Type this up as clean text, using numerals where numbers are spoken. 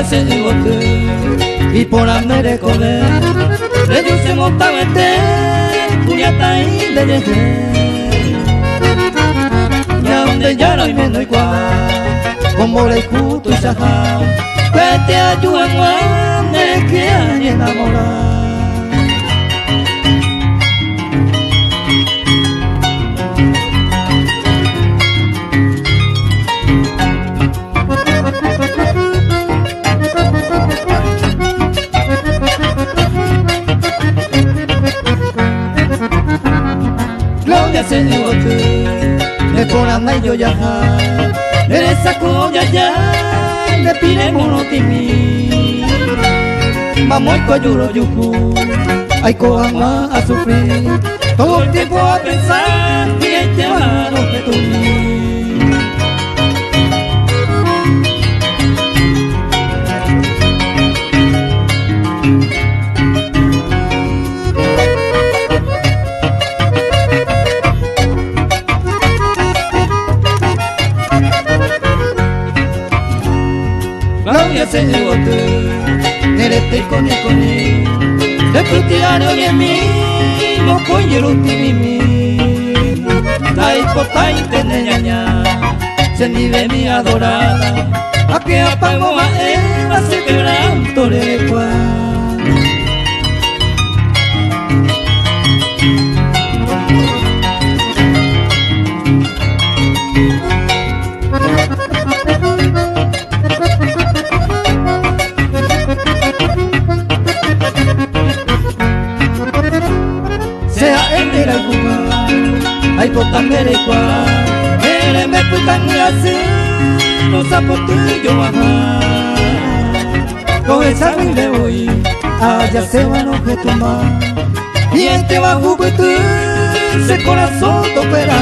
se digo tú y por hambre comer le dio se montavete puñata y le llegué ya donde ya no hay menos igual como le justo y sajá que te ayudan a me que hay enamorar. Gloria se dio tú, le por y yo ya, le sacó ya, le piremos no timi. Vamos y coyuro yuku, ay coama a sufrir, todo el tiempo a pensar que hay que amarnos de tu Gloria se dio tú, nerete con le plutiano y en mí, no coñero timimi. La hipota ñaña, se ni de mi adorada, a que apagó a él, hace que gran torecua. Sea el de la Cuba, hay por también el cual, el me putan y así, no zapotillo baja. Con esa le voy, allá se van a tomar, y este va a jugar ese corazón te opera.